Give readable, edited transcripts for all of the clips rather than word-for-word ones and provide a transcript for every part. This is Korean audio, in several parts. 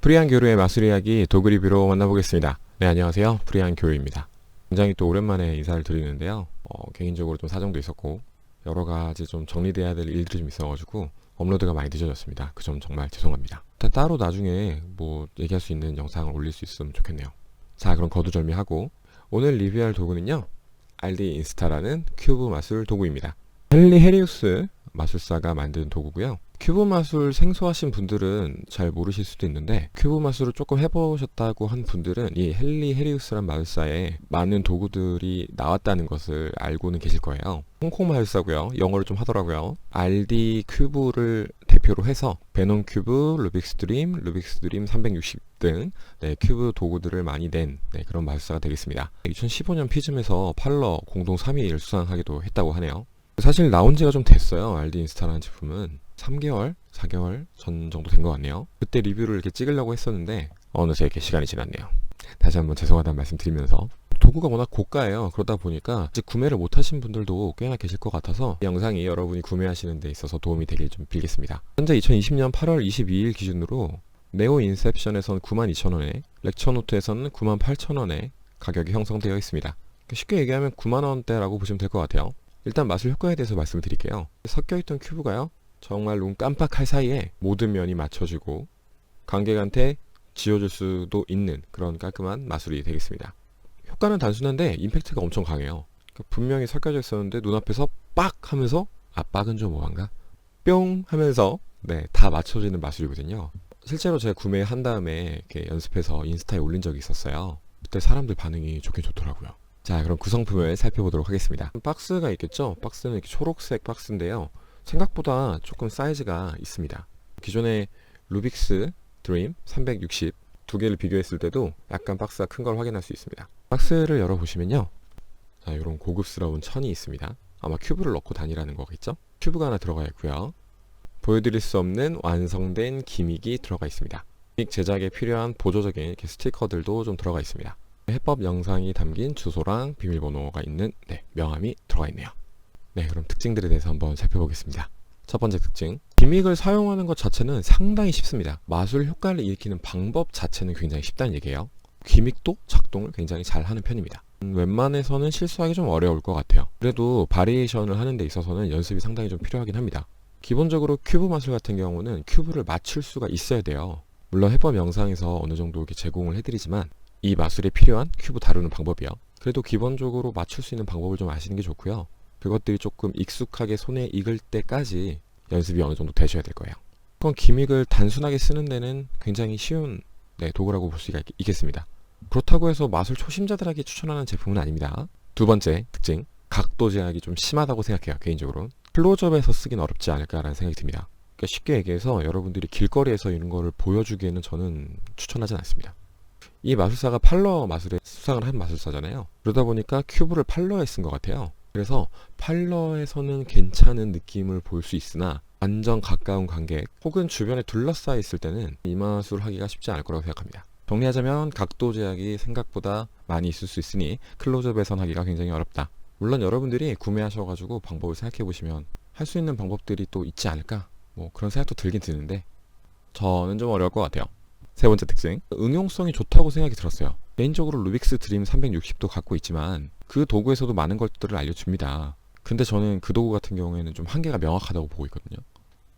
프리한 교류의 마술 이야기 도구 리뷰로 만나보겠습니다. 네, 안녕하세요. 프리한 교류입니다. 굉장히 또 오랜만에 인사를 드리는데요. 개인적으로 좀 사정도 있었고 여러 가지 좀 정리돼야 될 일들이 좀 있어가지고 업로드가 많이 늦어졌습니다. 그 점 정말 죄송합니다. 일단 따로 나중에 뭐 얘기할 수 있는 영상을 올릴 수 있으면 좋겠네요. 자, 그럼 거두절미하고 오늘 리뷰할 도구는요, RD 인스타라는 큐브 마술 도구입니다. 헨리 헤리우스 마술사가 만든 도구고요. 큐브 마술 생소하신 분들은 잘 모르실 수도 있는데, 큐브 마술을 조금 해보셨다고 한 분들은 이 헨리 헤리우스란 마술사에 많은 도구들이 나왔다는 것을 알고는 계실 거예요. 홍콩 마술사고요. 영어를 좀 하더라고요. RD 큐브를 대표로 해서 베논 큐브, 루빅스 드림 360 등 큐브 도구들을 많이 낸 그런 마술사가 되겠습니다. 2015년 피즘에서 팔러 공동 3위를 수상하기도 했다고 하네요. 사실 나온 지가 좀 됐어요. RD 인스타라는 제품은 3개월, 4개월 전 정도 된 것 같네요. 그때 리뷰를 이렇게 찍으려고 했었는데 어느새 이렇게 시간이 지났네요. 다시 한번 죄송하다는 말씀 드리면서, 도구가 워낙 고가예요. 그러다 보니까 아직 구매를 못하신 분들도 꽤나 계실 것 같아서 이 영상이 여러분이 구매하시는 데 있어서 도움이 되길 좀 빌겠습니다. 현재 2020년 8월 22일 기준으로 네오 인셉션에서는 92,000원에, 렉처노트에서는 98,000원에 가격이 형성되어 있습니다. 쉽게 얘기하면 9만원대라고 보시면 될 것 같아요. 일단 마술 효과에 대해서 말씀을 드릴게요. 섞여있던 큐브가요, 정말 눈 깜빡할 사이에 모든 면이 맞춰지고 관객한테 지워줄 수도 있는 그런 깔끔한 마술이 되겠습니다. 효과는 단순한데 임팩트가 엄청 강해요. 분명히 섞여져 있었는데 눈앞에서 빡 하면서, 아, 빡은 좀 오한가? 뿅 하면서 다 맞춰지는 마술이거든요. 실제로 제가 구매한 다음에 이렇게 연습해서 인스타에 올린 적이 있었어요. 그때 사람들 반응이 좋긴 좋더라고요. 자, 그럼 구성품을 살펴보도록 하겠습니다. 박스가 있겠죠? 박스는 이렇게 초록색 박스인데요, 생각보다 조금 사이즈가 있습니다. 기존의 루빅스 드림 360 두 개를 비교했을 때도 약간 박스가 큰 걸 확인할 수 있습니다. 박스를 열어보시면요, 자, 이런 고급스러운 천이 있습니다. 아마 큐브를 넣고 다니라는 거겠죠? 큐브가 하나 들어가 있고요. 보여드릴 수 없는 완성된 기믹이 들어가 있습니다. 기믹 제작에 필요한 보조적인 이렇게 스티커들도 좀 들어가 있습니다. 해법 영상이 담긴 주소랑 비밀번호가 있는 명함이 들어가 있네요. 그럼 특징들에 대해서 한번 살펴보겠습니다. 첫 번째 특징, 기믹을 사용하는 것 자체는 상당히 쉽습니다. 마술 효과를 일으키는 방법 자체는 굉장히 쉽다는 얘기예요. 기믹도 작동을 굉장히 잘 하는 편입니다. 웬만해서는 실수하기 좀 어려울 것 같아요. 그래도 바리에이션을 하는 데 있어서는 연습이 상당히 좀 필요하긴 합니다. 기본적으로 큐브 마술 같은 경우는 큐브를 맞출 수가 있어야 돼요. 물론 해법 영상에서 어느 정도 이렇게 제공을 해드리지만 이 마술에 필요한 큐브 다루는 방법이요, 그래도 기본적으로 맞출 수 있는 방법을 좀 아시는 게 좋고요. 그것들이 조금 익숙하게 손에 익을 때까지 연습이 어느 정도 되셔야 될 거예요. 그건 기믹을 단순하게 쓰는 데는 굉장히 쉬운 도구라고 볼 수가 있겠습니다. 그렇다고 해서 마술 초심자들에게 추천하는 제품은 아닙니다. 두 번째 특징, 각도 제약이 좀 심하다고 생각해요. 개인적으로 클로즈업에서 쓰긴 어렵지 않을까라는 생각이 듭니다. 그러니까 쉽게 얘기해서 여러분들이 길거리에서 이런 거를 보여주기에는 저는 추천하진 않습니다. 이 마술사가 팔러 마술에 수상을 한 마술사잖아요. 그러다 보니까 큐브를 팔러에 쓴 것 같아요. 그래서 팔러에서는 괜찮은 느낌을 볼 수 있으나 완전 가까운 관객 혹은 주변에 둘러싸여 있을 때는 이 마술 하기가 쉽지 않을 거라고 생각합니다. 정리하자면 각도 제약이 생각보다 많이 있을 수 있으니 클로즈업에선 하기가 굉장히 어렵다. 물론 여러분들이 구매하셔가지고 방법을 생각해 보시면 할 수 있는 방법들이 또 있지 않을까, 뭐 그런 생각도 들긴 드는데 저는 좀 어려울 것 같아요. 세 번째 특징, 응용성이 좋다고 생각이 들었어요. 개인적으로 루빅스 드림 360도 갖고 있지만 그 도구에서도 많은 것들을 알려줍니다. 근데 저는 그 도구 같은 경우에는 좀 한계가 명확하다고 보고 있거든요.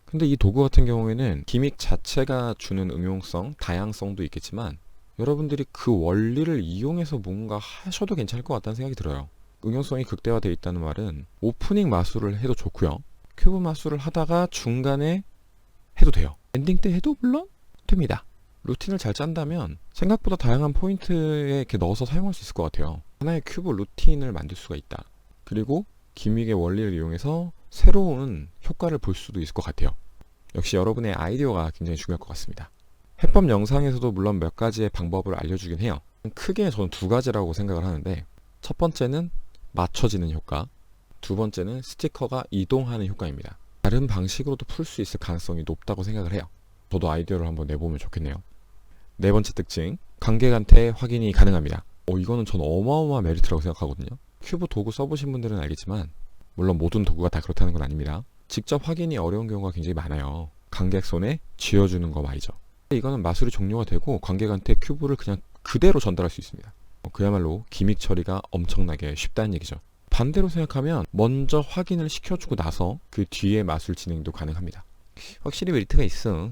근데 이 도구 같은 경우에는 기믹 자체가 주는 응용성, 다양성도 있겠지만 여러분들이 그 원리를 이용해서 뭔가 하셔도 괜찮을 것 같다는 생각이 들어요. 응용성이 극대화되어 있다는 말은 오프닝 마술을 해도 좋고요, 큐브 마술을 하다가 중간에 해도 돼요. 엔딩 때 해도 물론 됩니다. 루틴을 잘 짠다면 생각보다 다양한 포인트에 이렇게 넣어서 사용할 수 있을 것 같아요. 하나의 큐브 루틴을 만들 수가 있다. 그리고 기믹의 원리를 이용해서 새로운 효과를 볼 수도 있을 것 같아요. 역시 여러분의 아이디어가 굉장히 중요할 것 같습니다. 해법 영상에서도 물론 몇 가지의 방법을 알려주긴 해요. 크게 저는 두 가지라고 생각을 하는데, 첫 번째는 맞춰지는 효과, 두 번째는 스티커가 이동하는 효과입니다. 다른 방식으로도 풀 수 있을 가능성이 높다고 생각을 해요. 저도 아이디어를 한번 내보면 좋겠네요. 네 번째 특징, 관객한테 확인이 가능합니다. 이거는 전 어마어마한 메리트라고 생각하거든요. 큐브 도구 써보신 분들은 알겠지만 물론 모든 도구가 다 그렇다는 건 아닙니다. 직접 확인이 어려운 경우가 굉장히 많아요. 관객 손에 쥐어주는 거 말이죠. 이거는 마술이 종료가 되고 관객한테 큐브를 그냥 그대로 전달할 수 있습니다. 그야말로 기믹 처리가 엄청나게 쉽다는 얘기죠. 반대로 생각하면 먼저 확인을 시켜주고 나서 그 뒤에 마술 진행도 가능합니다. 확실히 메리트가 있어.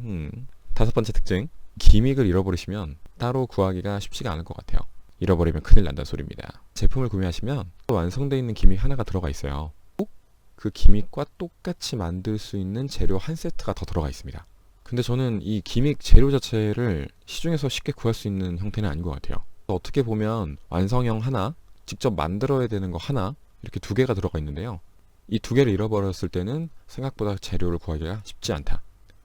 다섯 번째 특징, 기믹을 잃어버리시면 따로 구하기가 쉽지가 않을 것 같아요. 잃어버리면 큰일 난다는 소리입니다. 제품을 구매하시면 완성되어 있는 기믹 하나가 들어가 있어요. 꼭 그 기믹과 똑같이 만들 수 있는 재료 한 세트가 더 들어가 있습니다. 근데 저는 이 기믹 재료 자체를 시중에서 쉽게 구할 수 있는 형태는 아닌 것 같아요. 어떻게 보면 완성형 하나, 직접 만들어야 되는 거 하나, 이렇게 두 개가 들어가 있는데요. 이 두 개를 잃어버렸을 때는 생각보다 재료를 구하기가 쉽지 않다.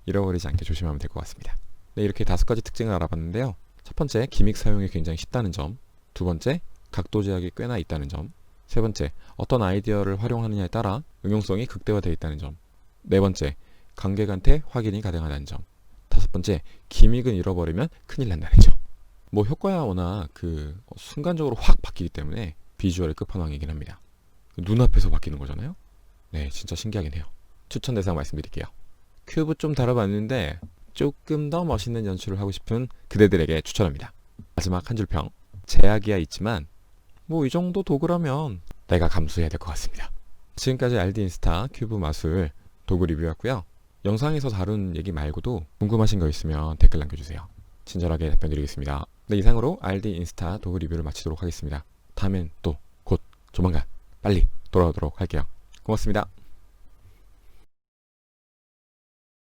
잃어버리지 않게 조심하면 될 것 같습니다. 네, 이렇게 다섯 가지 특징을 알아봤는데요. 첫 번째, 기믹 사용이 굉장히 쉽다는 점. 두 번째, 각도 제약이 꽤나 있다는 점. 세 번째, 어떤 아이디어를 활용하느냐에 따라 응용성이 극대화되어 있다는 점. 네 번째, 관객한테 확인이 가능하다는 점. 다섯 번째, 기믹은 잃어버리면 큰일 난다는 점. 뭐 효과야 워낙 순간적으로 확 바뀌기 때문에 비주얼의 끝판왕이긴 합니다. 눈앞에서 바뀌는 거잖아요. 네, 진짜 신기하긴 해요. 추천 대상 말씀드릴게요. 큐브 좀 다뤄봤는데 조금 더 멋있는 연출을 하고 싶은 그대들에게 추천합니다. 마지막 한 줄 평. 제약이야 있지만 뭐 이 정도 도구라면 내가 감수해야 될 것 같습니다. 지금까지 RD 인스타 큐브 마술 도구 리뷰였고요. 영상에서 다룬 얘기 말고도 궁금하신 거 있으면 댓글 남겨주세요. 친절하게 답변 드리겠습니다. 네, 이상으로 RD 인스타 도구 리뷰를 마치도록 하겠습니다. 다음엔 또 곧 조만간 빨리 돌아오도록 할게요. 고맙습니다.